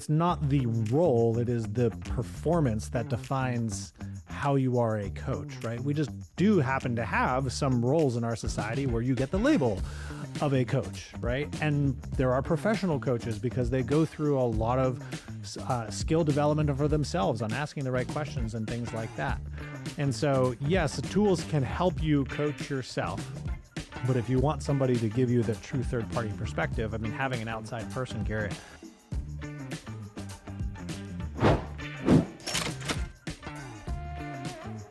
it's not the role, it is the performance that defines how you are a coach, right? We just do happen to have some roles in our society where you get the label of a coach, right? And there are professional coaches because they go through a lot of skill development for themselves on asking the right questions and things like that. And so, yes, the tools can help you coach yourself. But if you want somebody to give you the true third-party perspective, I mean, having an outside person, Garrett.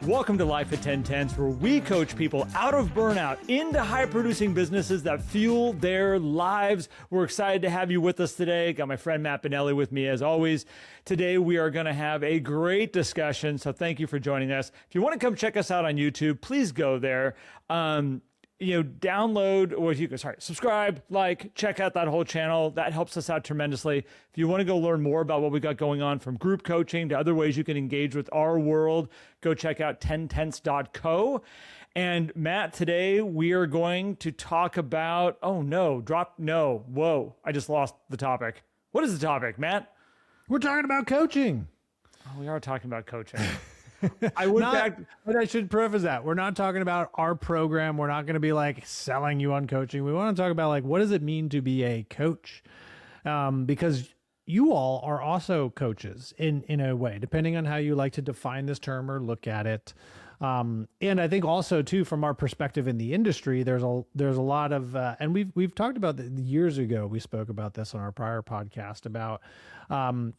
Welcome to Life at 1010s, where we coach people out of burnout into high-producing businesses that fuel their lives. We're excited to have you with us today. Got my friend Matt Benelli with me as always. Today we are going to have a great discussion, so thank you for joining us. If you want to come check us out on YouTube, please go there. Download, or subscribe, like, check out that whole channel. That helps us out tremendously. If you want to go learn more about what we got going on, from group coaching to other ways you can engage with our world, go check out 10tenths.co. And Matt, today we are going to talk about, I just lost the topic. What is the topic, Matt? We're talking about coaching. Oh, we are talking about coaching. But I should preface that we're not talking about our program. We're not going to be like selling you on coaching. We want to talk about, like, what does it mean to be a coach? Because you all are also coaches in a way, depending on how you like to define this term or look at it. And I think also too, from our perspective in the industry, there's a lot of, and we've talked about years ago, we spoke about this on our prior podcast about,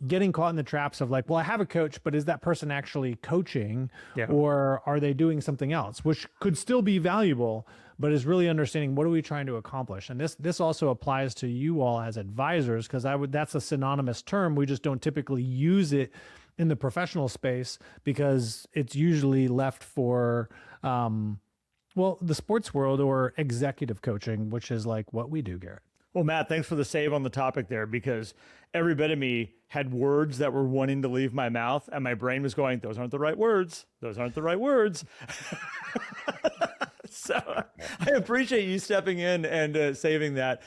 getting caught in the traps of like, well, I have a coach, but is that person actually coaching, or are they doing something else, which could still be valuable, but is really understanding what are we trying to accomplish. And this also applies to you all as advisors, because that's a synonymous term. We just don't typically use it in the professional space because it's usually left for, the sports world or executive coaching, which is like what we do, Garrett. Well, Matt, thanks for the save on the topic there, because every bit of me had words that were wanting to leave my mouth, and my brain was going, those aren't the right words. Those aren't the right words. So I appreciate you stepping in and saving that.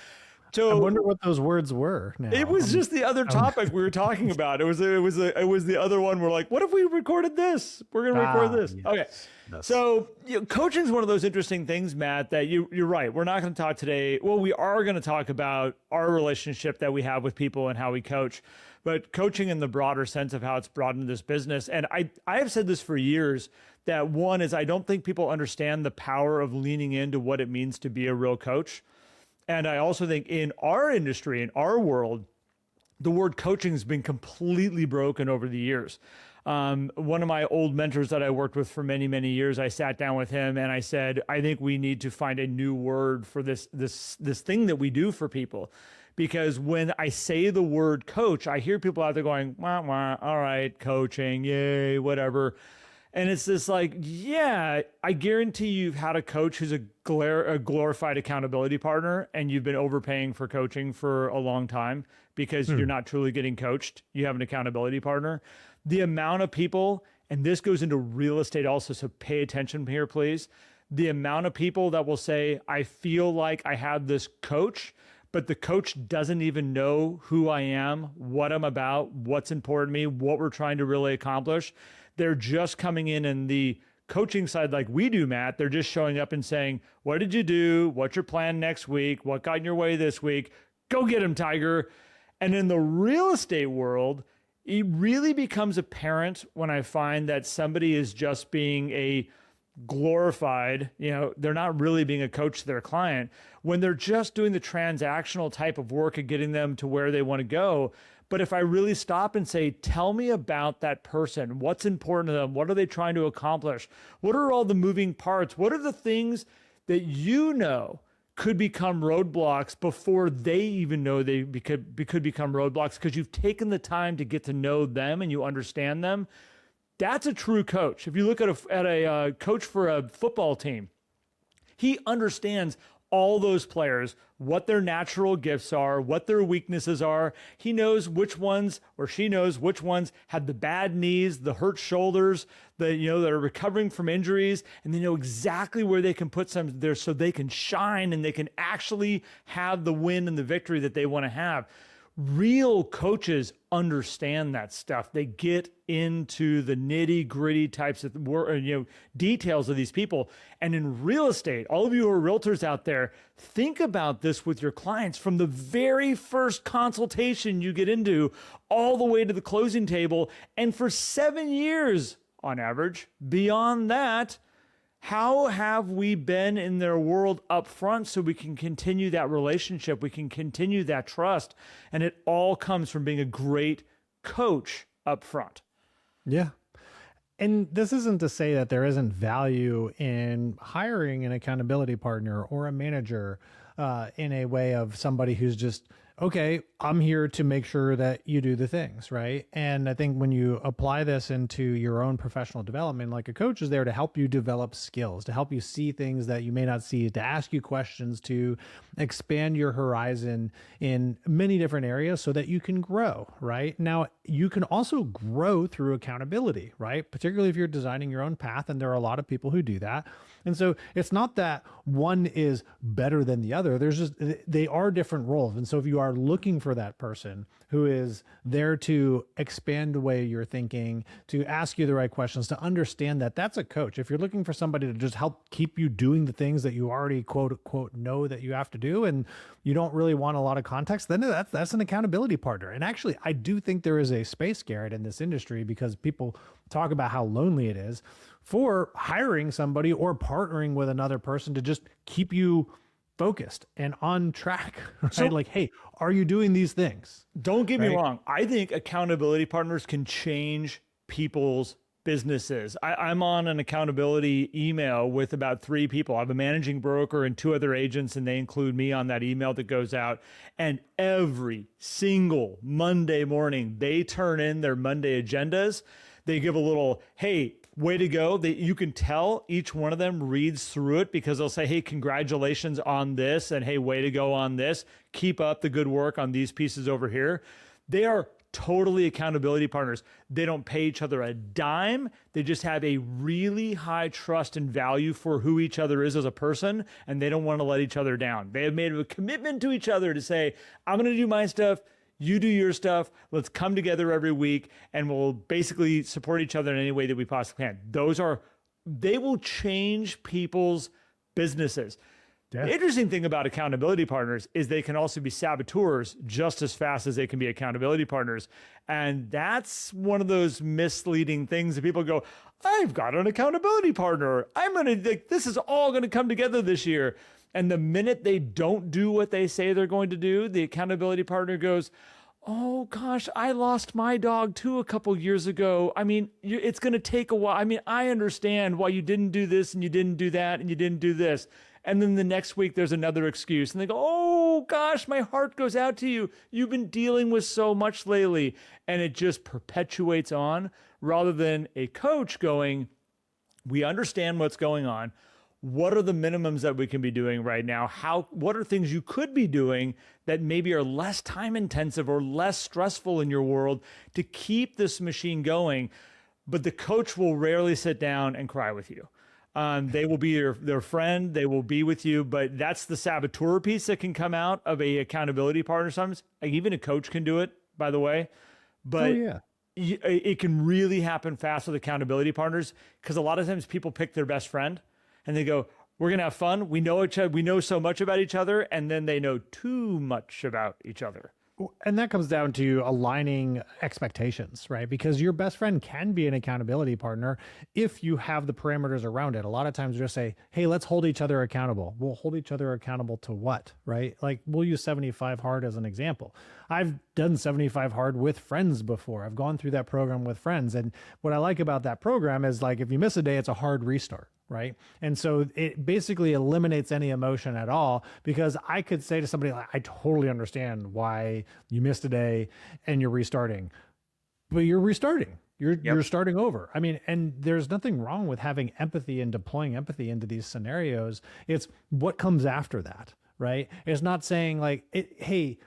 So I wonder what those words were now. It was just the other topic we were talking about. It was the other one. We're like, what if we recorded this? We're going to record this. Yes. Okay. Yes. So coaching is one of those interesting things, Matt, that you're right. We're not going to talk today. Well, we are going to talk about our relationship that we have with people and how we coach, but coaching in the broader sense of how it's brought into this business. And I have said this for years, that one is I don't think people understand the power of leaning into what it means to be a real coach. And I also think in our industry, in our world, the word coaching has been completely broken over the years. One of my old mentors that I worked with for many, many years, I sat down with him and I said, I think we need to find a new word for this thing that we do for people. Because when I say the word coach, I hear people out there going, wah, wah, all right, coaching, yay, whatever. And it's this like, yeah, I guarantee you've had a coach who's a glorified accountability partner, and you've been overpaying for coaching for a long time because you're not truly getting coached. You have an accountability partner. The amount of people, and this goes into real estate also, so pay attention here, please. The amount of people that will say, I feel like I have this coach, but the coach doesn't even know who I am, what I'm about, what's important to me, what we're trying to really accomplish. They're just coming in the coaching side like we do, Matt. They're just showing up and saying, what did you do? What's your plan next week? What got in your way this week? Go get him, Tiger. And in the real estate world, it really becomes apparent when I find that somebody is just being a glorified, they're not really being a coach to their client, when they're just doing the transactional type of work and getting them to where they want to go. But if I really stop and say, tell me about that person, what's important to them? What are they trying to accomplish? What are all the moving parts? What are the things that could become roadblocks before they even know they could become roadblocks, because you've taken the time to get to know them and you understand them? That's a true coach. If you look at a coach for a football team, he understands all those players, what their natural gifts are, what their weaknesses are. He knows which ones, or she knows which ones have the bad knees, the hurt shoulders, that are recovering from injuries, and they know exactly where they can put some there so they can shine and they can actually have the win and the victory that they want to have. real coaches understand that stuff. They get into the nitty gritty types of details of these people. And in real estate, all of you who are realtors out there, think about this with your clients from the very first consultation you get into all the way to the closing table. And for 7 years on average, beyond that, how have we been in their world up front so we can continue that relationship? We can continue that trust. And it all comes from being a great coach up front. Yeah. And this isn't to say that there isn't value in hiring an accountability partner or a manager in a way of somebody who's just, okay, I'm here to make sure that you do the things, right? And I think when you apply this into your own professional development, like a coach is there to help you develop skills, to help you see things that you may not see, to ask you questions, to expand your horizon in many different areas so that you can grow, right? Now, you can also grow through accountability, right? Particularly if you're designing your own path, and there are a lot of people who do that. And so it's not that one is better than the other. There's just, they are different roles. And so if you are looking for that person who is there to expand the way you're thinking, to ask you the right questions, to understand that, that's a coach. If you're looking for somebody to just help keep you doing the things that you already quote unquote know that you have to do, and you don't really want a lot of context, then that's an accountability partner. And actually, I do think there is a space, Garrett, in this industry, because people talk about how lonely it is, for hiring somebody or partnering with another person to just keep you focused and on track, right? So, like, hey, are you doing these things? Don't get me wrong. I think accountability partners can change people's businesses. I'm on an accountability email with about 3 people. I have a managing broker and 2 other agents, and they include me on that email that goes out. And every single Monday morning, they turn in their Monday agendas. They give a little, hey, way to go. You can tell each one of them reads through it, because they'll say, hey, congratulations on this. And hey, way to go on this. Keep up the good work on these pieces over here. They are totally accountability partners. They don't pay each other a dime. They just have a really high trust and value for who each other is as a person. And they don't want to let each other down. They have made a commitment to each other to say, I'm going to do my stuff. You do your stuff. Let's come together every week, and we'll basically support each other in any way that we possibly can. They will change people's businesses. Yeah. The interesting thing about accountability partners is they can also be saboteurs just as fast as they can be accountability partners. And that's one of those misleading things that people go, I've got an accountability partner. This is all going to come together this year. And the minute they don't do what they say they're going to do, the accountability partner goes, oh gosh, I lost my dog too a couple years ago. I mean, it's going to take a while. I mean, I understand why you didn't do this and you didn't do that and you didn't do this. And then the next week there's another excuse, and they go, oh gosh, my heart goes out to you. You've been dealing with so much lately. And it just perpetuates on, rather than a coach going, we understand what's going on. What are the minimums that we can be doing right now? What are things you could be doing that maybe are less time intensive or less stressful in your world to keep this machine going? But the coach will rarely sit down and cry with you. They will be their friend. They will be with you, but that's the saboteur piece that can come out of a accountability partner sometimes. Like, even a coach can do it, by the way. But it can really happen fast with accountability partners, because a lot of times people pick their best friend. And they go, we're going to have fun. We know each other. We know so much about each other. And then they know too much about each other. And that comes down to aligning expectations, right? Because your best friend can be an accountability partner if you have the parameters around it. A lot of times we just say, hey, let's hold each other accountable. We'll hold each other accountable to what, right? Like, we'll use 75 hard as an example. I've done 75 hard with friends before. I've gone through that program with friends. And what I like about that program is, like, if you miss a day, it's a hard restart. Right. And so it basically eliminates any emotion at all, because I could say to somebody, like, I totally understand why you missed a day and you're restarting, but you're restarting. You're starting over. I mean, and there's nothing wrong with having empathy and deploying empathy into these scenarios. It's what comes after that. Right. It's not saying like, hey,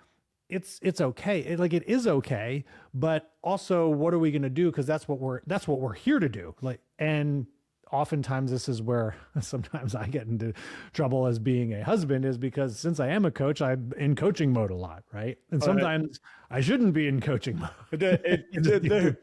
it's okay. It is okay. But also, what are we going to do? Because that's what we're here to do. And oftentimes this is where sometimes I get into trouble as being a husband, is because since I am a coach, I'm in coaching mode a lot, right? And sometimes I shouldn't be in coaching mode.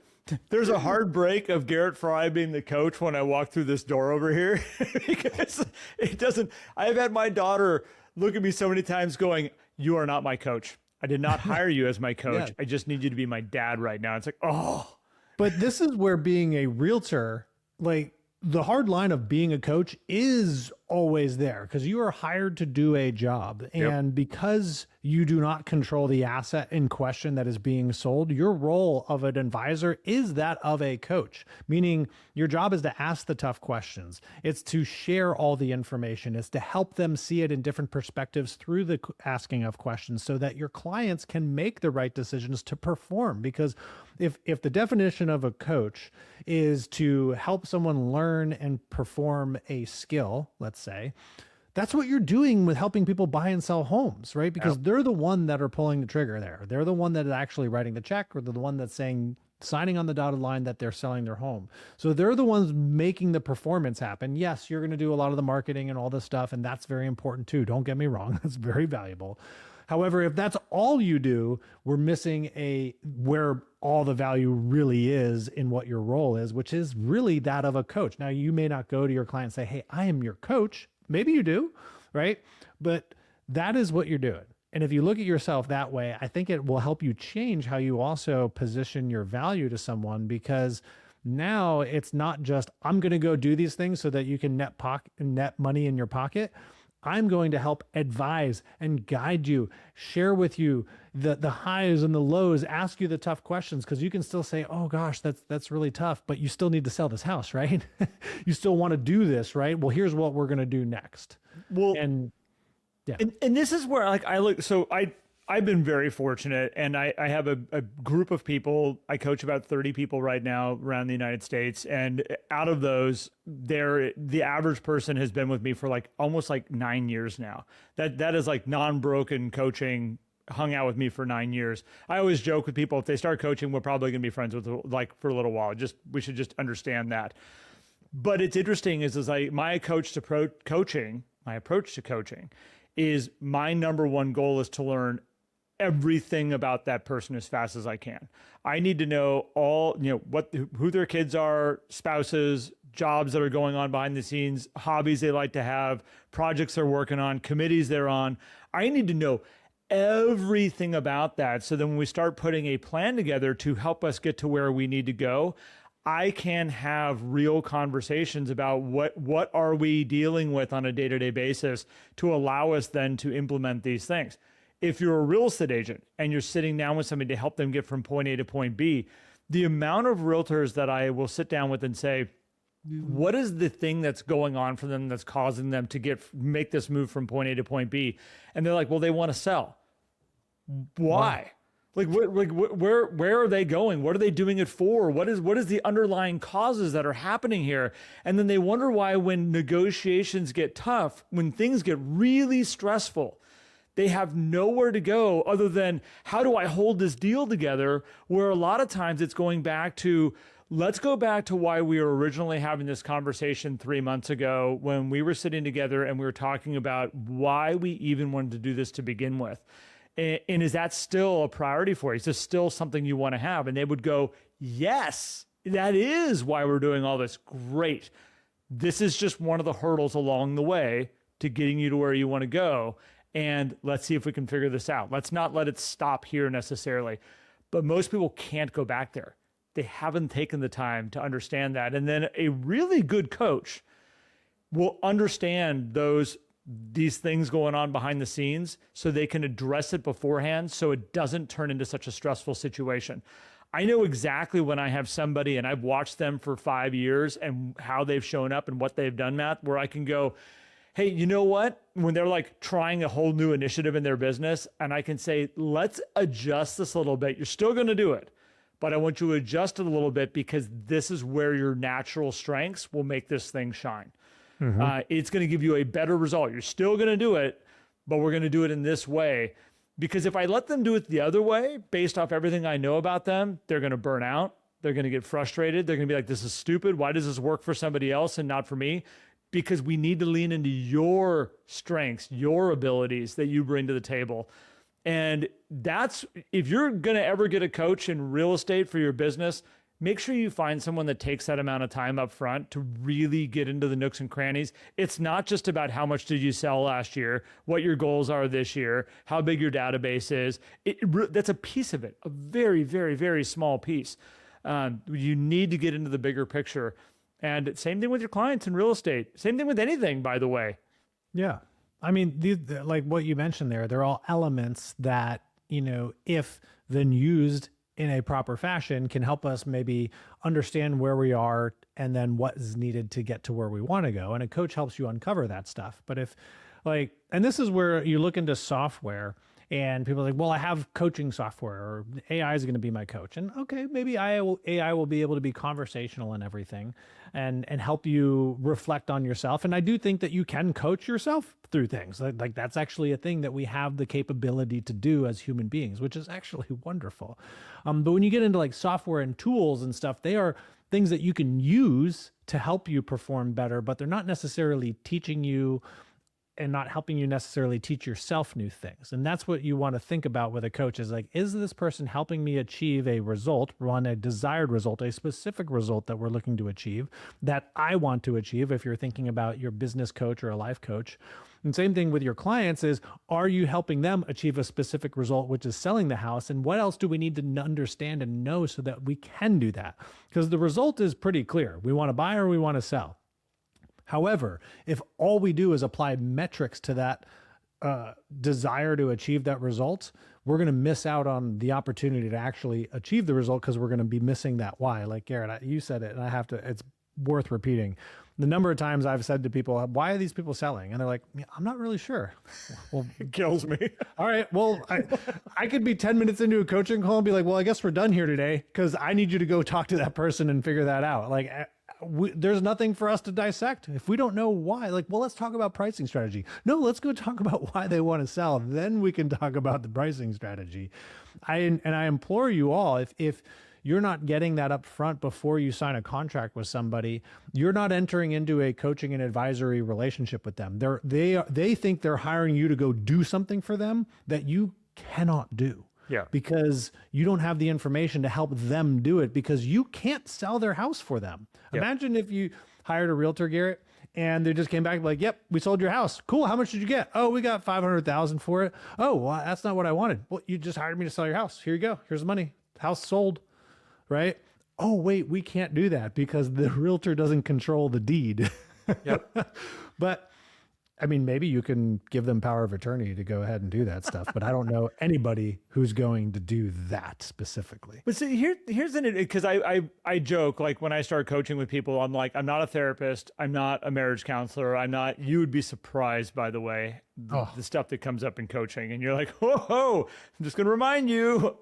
There's a hard break of Garrett Fry being the coach when I walk through this door over here, because it doesn't, I've had my daughter look at me so many times going, "You are not my coach. I did not hire you as my coach. Yeah. I just need you to be my dad right now." It's like, oh. But this is where being a realtor, like the hard line of being a coach is always there, because you are hired to do a job. And because you do not control the asset in question that is being sold, your role of an advisor is that of a coach, meaning your job is to ask the tough questions. It's to share all the information. It's to help them see it in different perspectives through the asking of questions, so that your clients can make the right decisions to perform. Because if the definition of a coach is to help someone learn and perform a skill, let's say, that's what you're doing with helping people buy and sell homes, right? Because they're the one that are pulling the trigger there. They're the one that is actually writing the check, or they're the one that's signing on the dotted line that they're selling their home. So they're the ones making the performance happen. Yes, you're going to do a lot of the marketing and all this stuff, and that's very important too. Don't get me wrong. That's very valuable. However, if that's all you do, we're missing where all the value really is in what your role is, which is really that of a coach. Now, you may not go to your client and say, "Hey, I am your coach." Maybe you do, right? But that is what you're doing. And if you look at yourself that way, I think it will help you change how you also position your value to someone, because now it's not just, I'm going to go do these things so that you can net money in your pocket. I'm going to help advise and guide you, share with you the highs and the lows, ask you the tough questions, because you can still say, "Oh gosh, that's really tough," but you still need to sell this house, right? You still want to do this, right? Well, here's what we're going to do next. Well, and yeah. And this is where I look, so I've been very fortunate, and I have a group of people. I coach about 30 people right now around the United States. And out of those, the average person has been with me for almost 9 years now. That is non-broken coaching, hung out with me for 9 years. I always joke with people, if they start coaching, we're probably going to be friends with for a little while. We should just understand that. But it's interesting is my approach to coaching is, my number one goal is to learn everything about that person as fast as I can. I need to know who their kids are, spouses, jobs that are going on behind the scenes, hobbies they like to have, projects they're working on, committees they're on. I need to know everything about that. So then when we start putting a plan together to help us get to where we need to go, I can have real conversations about what are we dealing with on a day-to-day basis to allow us then to implement these things. If you're a real estate agent and you're sitting down with somebody to help them get from point A to point B, the amount of realtors that I will sit down with and say, what is the thing that's going on for them that's causing them to make this move from point A to point B? And they're like, "Well, they want to sell." Why? Where are they going? What are they doing it for? What is the underlying causes that are happening here? And then they wonder why, when negotiations get tough, when things get really stressful, they have nowhere to go other than, how do I hold this deal together? Where a lot of times it's going back to, let's go back to why we were originally having this conversation 3 months ago, when we were sitting together and we were talking about why we even wanted to do this to begin with. And is that still a priority for you? Is this still something you want to have? And they would go, "Yes, that is why we're doing all this." Great. This is just one of the hurdles along the way to getting you to where you want to go. And let's see if we can figure this out. Let's not let it stop here necessarily. But most people can't go back there. They haven't taken the time to understand that. And then a really good coach will understand these things going on behind the scenes, so they can address it beforehand, so it doesn't turn into such a stressful situation. I know exactly when I have somebody and I've watched them for 5 years and how they've shown up and what they've done, Matt, where I can go, "Hey, you know what?" When they're trying a whole new initiative in their business, and I can say, "Let's adjust this a little bit. You're still going to do it, but I want you to adjust it a little bit, because this is where your natural strengths will make this thing shine." It's going to give you a better result. You're still going to do it, but we're going to do it in this way. Because if I let them do it the other way, based off everything I know about them, they're going to burn out. They're going to get frustrated. They're going to be like, this is stupid. Why does this work for somebody else and not for me? Because we need to lean into your strengths, your abilities that you bring to the table. And that's, if you're going to ever get a coach in real estate for your business, make sure you find someone that takes that amount of time up front to really get into the nooks and crannies. It's not just about how much did you sell last year, what your goals are this year, how big your database is. That's a piece of it, a very, very, very small piece. You need to get into the bigger picture. And same thing with your clients in real estate. Same thing with anything, by the way. Yeah. I mean, like what you mentioned there, they're all elements that, if then used in a proper fashion, can help us maybe understand where we are and then what is needed to get to where we want to go. And a coach helps you uncover that stuff. But if and this is where you look into software and people are like, well, I have coaching software, or AI is going to be my coach. And okay, maybe AI will be able to be conversational and everything and help you reflect on yourself. And I do think that you can coach yourself through things. Like that's actually a thing that we have the capability to do as human beings, which is actually wonderful. But when you get into like software and tools and stuff, they are things that you can use to help you perform better, but they're not necessarily teaching you and not helping you necessarily teach yourself new things. And that's what you want to think about with a coach is like, is this person helping me achieve a result, a desired result, a specific result that we're looking to achieve that I want to achieve if you're thinking about your business coach or a life coach. And same thing with your clients is, are you helping them achieve a specific result, which is selling the house? And what else do we need to understand and know so that we can do that? Because the result is pretty clear. We want to buy or we want to sell. However, if all we do is apply metrics to that desire to achieve that result, we're going to miss out on the opportunity to actually achieve the result because we're going to be missing that why. Like Garrett, you said it, and it's worth repeating. The number of times I've said to people, why are these people selling? And they're like, I'm not really sure. Well, it kills me. All right. Well, I could be 10 minutes into a coaching call and be like, well, I guess we're done here today because I need you to go talk to that person and figure that out. Like, there's nothing for us to dissect. If we don't know why, let's talk about pricing strategy. No, let's go talk about why they want to sell. Then we can talk about the pricing strategy. I implore you all, if you're not getting that up front before you sign a contract with somebody, you're not entering into a coaching and advisory relationship with them. They think they're hiring you to go do something for them that you cannot do. Yeah. Because you don't have the information to help them do it because you can't sell their house for them. Yep. Imagine if you hired a realtor, Garrett, and they just came back like, yep, we sold your house. Cool. How much did you get? Oh, we got $500,000 for it. Oh, well, that's not what I wanted. Well, you just hired me to sell your house. Here you go. Here's the money. House sold, right? Oh, wait, we can't do that because the realtor doesn't control the deed. Yep. But I mean, maybe you can give them power of attorney to go ahead and do that stuff, but I don't know anybody who's going to do that specifically. But see, here's an, because I joke, like when I start coaching with people, I'm like, I'm not a therapist. I'm not a marriage counselor. You would be surprised, by the way, the stuff that comes up in coaching. And you're like, whoa, I'm just going to remind you,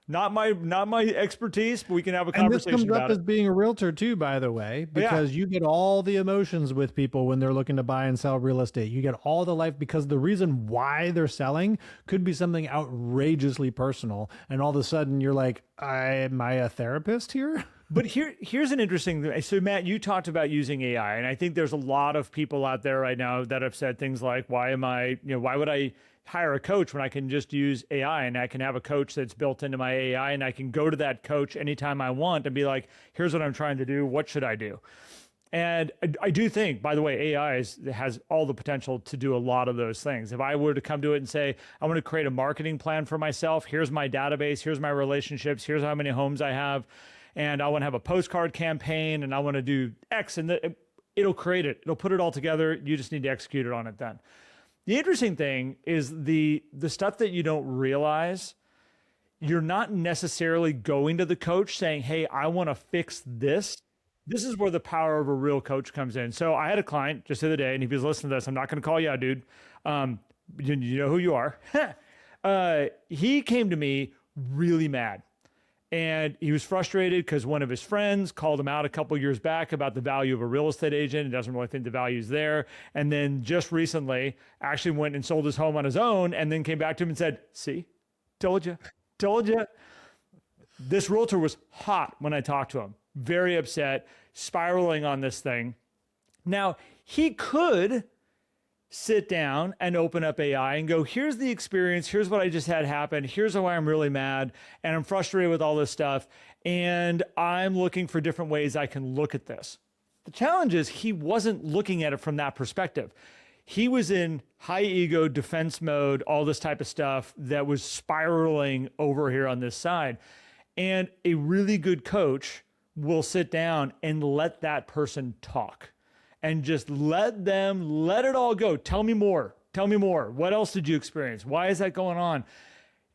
not my expertise, but we can have a conversation about it. And this comes up as being a realtor too, by the way, because you get all the emotions with people when they're looking to buy and sell real estate. You get all the life because the reason why they're selling could be something outrageously personal. And all of a sudden you're like, am I a therapist here? But here's an interesting thing. So Matt, you talked about using AI, and I think there's a lot of people out there right now that have said things like, why would I hire a coach when I can just use AI and I can have a coach that's built into my AI and I can go to that coach anytime I want and be like, here's what I'm trying to do. What should I do? And I do think, by the way, AI has all the potential to do a lot of those things. If I were to come to it and say, I want to create a marketing plan for myself, here's my database, here's my relationships, here's how many homes I have, and I want to have a postcard campaign and I want to do X, and it'll create it. It'll put it all together. You just need to execute it on it then. The interesting thing is the stuff that you don't realize, you're not necessarily going to the coach saying, hey, I want to fix this. This is where the power of a real coach comes in. So I had a client just the other day, and if he was listening to this, I'm not going to call you out, dude. You know who you are. He came to me really mad. And he was frustrated because one of his friends called him out a couple of years back about the value of a real estate agent and doesn't really think the value's there. And then just recently actually went and sold his home on his own and then came back to him and said, see, told you. This realtor was hot when I talked to him, very upset, spiraling on this thing. Now, he could sit down and open up AI and go, here's the experience. Here's what I just had happen. Here's why I'm really mad and I'm frustrated with all this stuff. And I'm looking for different ways I can look at this. The challenge is he wasn't looking at it from that perspective. He was in high ego defense mode, all this type of stuff that was spiraling over here on this side. And a really good coach will sit down and let that person talk and just let it all go. Tell me more. Tell me more. What else did you experience? Why is that going on?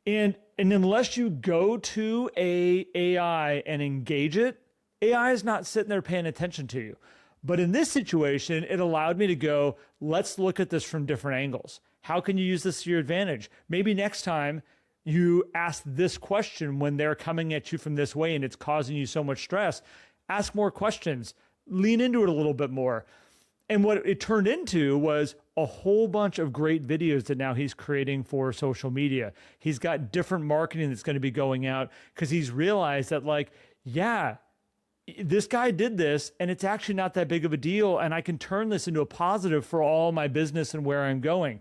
And unless you go to a AI and engage it, AI is not sitting there paying attention to you. But in this situation, it allowed me to go, let's look at this from different angles. How can you use this to your advantage? Maybe next time you ask this question when they're coming at you from this way and it's causing you so much stress, ask more questions, lean into it a little bit more. And what it turned into was a whole bunch of great videos that now he's creating for social media. He's got different marketing that's going to be going out because he's realized that, like, yeah, this guy did this and it's actually not that big of a deal. And I can turn this into a positive for all my business and where I'm going.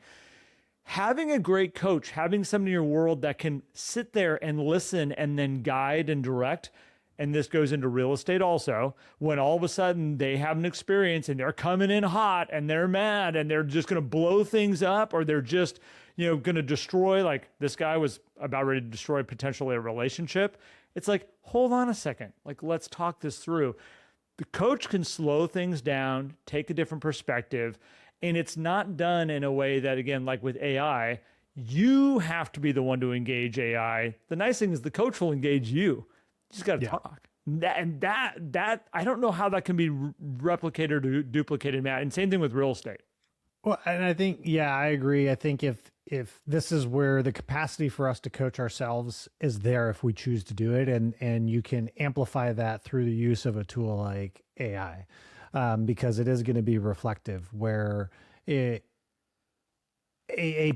Having a great coach, having somebody in your world that can sit there and listen and then guide and direct. And this goes into real estate also, when all of a sudden they have an experience and they're coming in hot and they're mad and they're just going to blow things up, or they're just, going to destroy, like this guy was about ready to destroy potentially a relationship. It's like, hold on a second. Like, let's talk this through. The coach can slow things down, take a different perspective, and it's not done in a way that, again, like with AI, you have to be the one to engage AI. The nice thing is the coach will engage you. You just got to talk. That I don't know how that can be replicated or duplicated, Matt. And same thing with real estate. Well, and I think, yeah, I agree. I think if this is where the capacity for us to coach ourselves is there, if we choose to do it, and you can amplify that through the use of a tool like AI, because it is going to be reflective, where a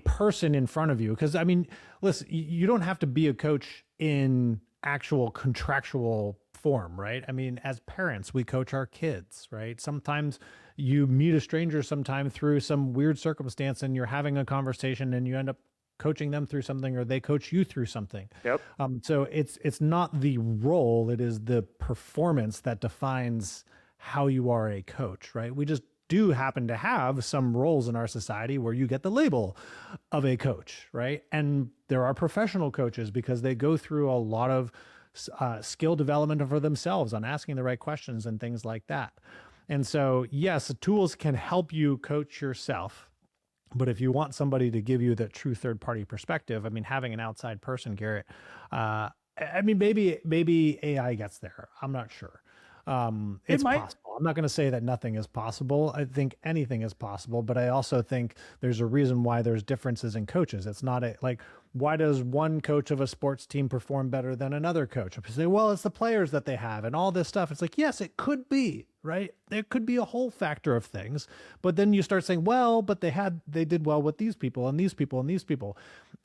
person in front of you, because I mean, listen, you don't have to be a coach in actual contractual form, right? I mean, as parents, we coach our kids, right? Sometimes you meet a stranger sometime through some weird circumstance and you're having a conversation and you end up coaching them through something, or they coach you through something. Yep. So it's not the role, it is the performance that defines how you are a coach, right? We just do happen to have some roles in our society where you get the label of a coach, right? And there are professional coaches because they go through a lot of skill development for themselves on asking the right questions and things like that. And so, yes, the tools can help you coach yourself. But if you want somebody to give you the true third-party perspective, I mean, having an outside person, Garrett, I mean, maybe AI gets there. I'm not sure. It's possible. I'm not going to say that nothing is possible. I think anything is possible, but I also think there's a reason why there's differences in coaches. It's not like, why does one coach of a sports team perform better than another coach? I say, well, it's the players that they have and all this stuff. It's like, yes, it could be, right? There could be a whole factor of things, but then you start saying, well, but they did well with these people and these people and these people.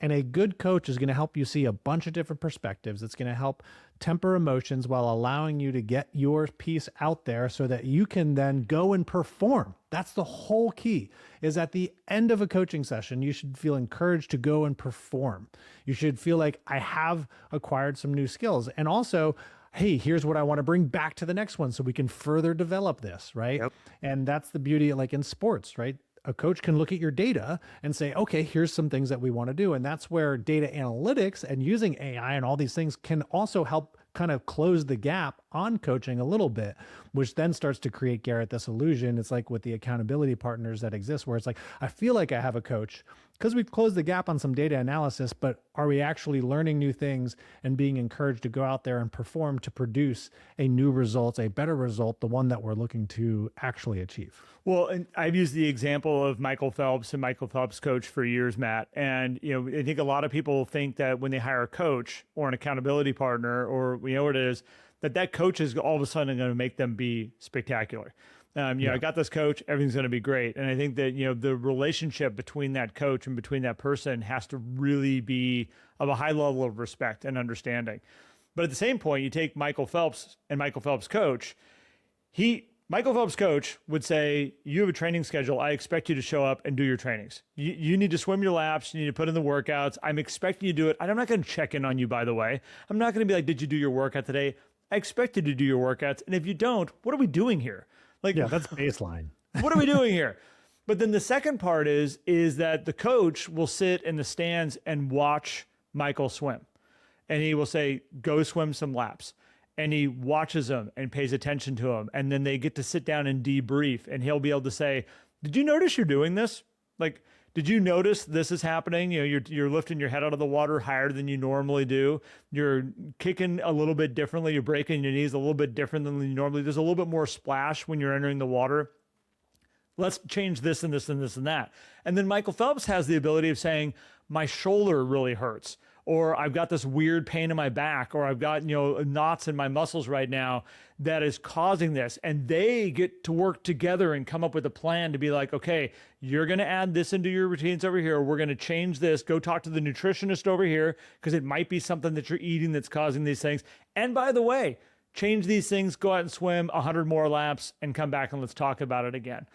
And a good coach is going to help you see a bunch of different perspectives. It's going to help temper emotions while allowing you to get your piece out there so that you can then go and perform. That's the whole key, is at the end of a coaching session, you should feel encouraged to go and perform. You should feel like, I have acquired some new skills. And also, hey, here's what I want to bring back to the next one so we can further develop this, right? Yep. And that's the beauty, like in sports, right? A coach can look at your data and say, okay, here's some things that we want to do. And that's where data analytics and using AI and all these things can also help kind of close the gap on coaching a little bit, which then starts to create, Garrett, this illusion. It's like with the accountability partners that exist, where it's like, I feel like I have a coach because we've closed the gap on some data analysis, but are we actually learning new things and being encouraged to go out there and perform to produce a new result, a better result, the one that we're looking to actually achieve? Well, and I've used the example of Michael Phelps and Michael Phelps coach for years, Matt. And, I think a lot of people think that when they hire a coach or an accountability partner, or what it is, that coach is all of a sudden going to make them be spectacular. I got this coach, everything's going to be great. And I think that, the relationship between that coach and between that person has to really be of a high level of respect and understanding. But at the same point, you take Michael Phelps and Michael Phelps coach, Michael Phelps coach would say, you have a training schedule. I expect you to show up and do your trainings. You need to swim your laps. You need to put in the workouts. I'm expecting you to do it. And I'm not going to check in on you, by the way. I'm not going to be like, did you do your workout today? I expect you to do your workouts. And if you don't, what are we doing here? Like, yeah, that's baseline. What are we doing here? But then the second part is that the coach will sit in the stands and watch Michael swim. And he will say, go swim some laps. And he watches them and pays attention to them. And then they get to sit down and debrief. And he'll be able to say, did you notice you're doing this? Like, did you notice this is happening? You know, you're lifting your head out of the water higher than you normally do. You're kicking a little bit differently. You're breaking your knees a little bit different than you normally do. There's a little bit more splash when you're entering the water. Let's change this and this and this and that. And then Michael Phelps has the ability of saying, my shoulder really hurts, or I've got this weird pain in my back, or I've got, knots in my muscles right now that is causing this. And they get to work together and come up with a plan to be like, okay, you're going to add this into your routines over here. We're going to change this. Go talk to the nutritionist over here, because it might be something that you're eating that's causing these things. And by the way, change these things, go out and swim 100 more laps and come back and let's talk about it again.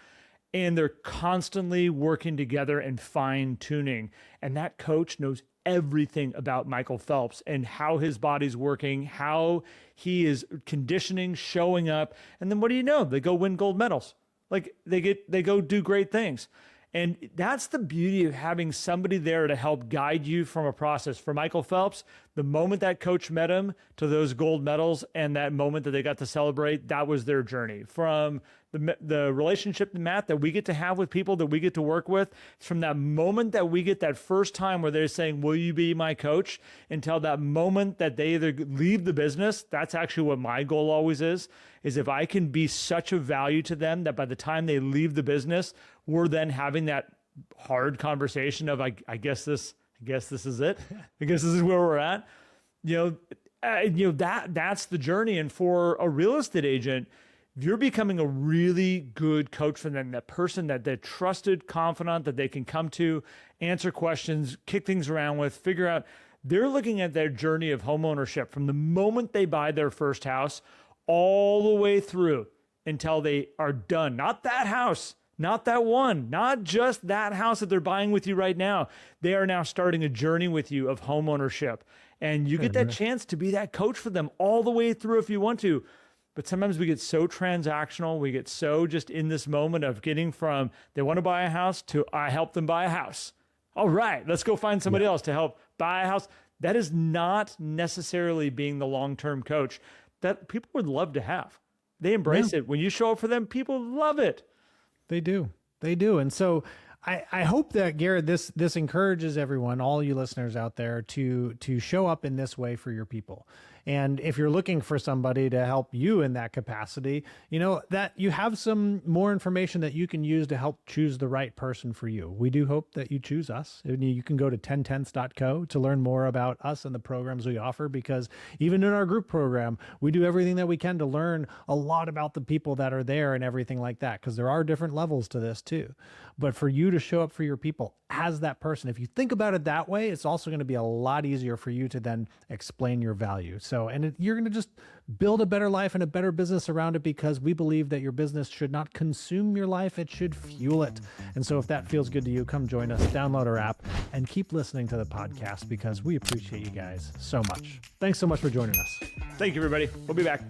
And they're constantly working together and fine tuning. And that coach knows everything about Michael Phelps and how his body's working, how he is conditioning, showing up. And then what do you know? They go win gold medals. Like they go do great things. And that's the beauty of having somebody there to help guide you from a process. For Michael Phelps, the moment that coach met him to those gold medals and that moment that they got to celebrate, that was their journey. From the relationship, Matt, that we get to have with people that we get to work with, from that moment that we get that first time where they're saying, will you be my coach? Until that moment that they either leave the business, that's actually what my goal always is if I can be such a value to them that by the time they leave the business, we're then having that hard conversation of, I guess this is it. I guess this is where we're at. That's the journey. And for a real estate agent, if you're becoming a really good coach for them, that person that they're trusted, confidant, that they can come to, answer questions, kick things around with, figure out, they're looking at their journey of home ownership from the moment they buy their first house all the way through until they are done. Not that house, not that one, not just that house that they're buying with you right now. They are now starting a journey with you of home ownership. And you get that chance to be that coach for them all the way through if you want to. But sometimes we get so transactional. We get so just in this moment of getting from they want to buy a house to I help them buy a house. All right, let's go find somebody else to help buy a house. That is not necessarily being the long-term coach that people would love to have. They embrace it. When you show up for them, people love it. They do. They do. And so I hope that, Garrett, this encourages everyone, all you listeners out there, to show up in this way for your people. And if you're looking for somebody to help you in that capacity, that you have some more information that you can use to help choose the right person for you. We do hope that you choose us. You can go to 10tenths.co to learn more about us and the programs we offer, because even in our group program, we do everything that we can to learn a lot about the people that are there and everything like that, because there are different levels to this too. But for you to show up for your people as that person, if you think about it that way, it's also going to be a lot easier for you to then explain your value. So, and you're going to just build a better life and a better business around it, because we believe that your business should not consume your life, it should fuel it. And so if that feels good to you, come join us, download our app, and keep listening to the podcast, because we appreciate you guys so much. Thanks so much for joining us. Thank you, everybody. We'll be back.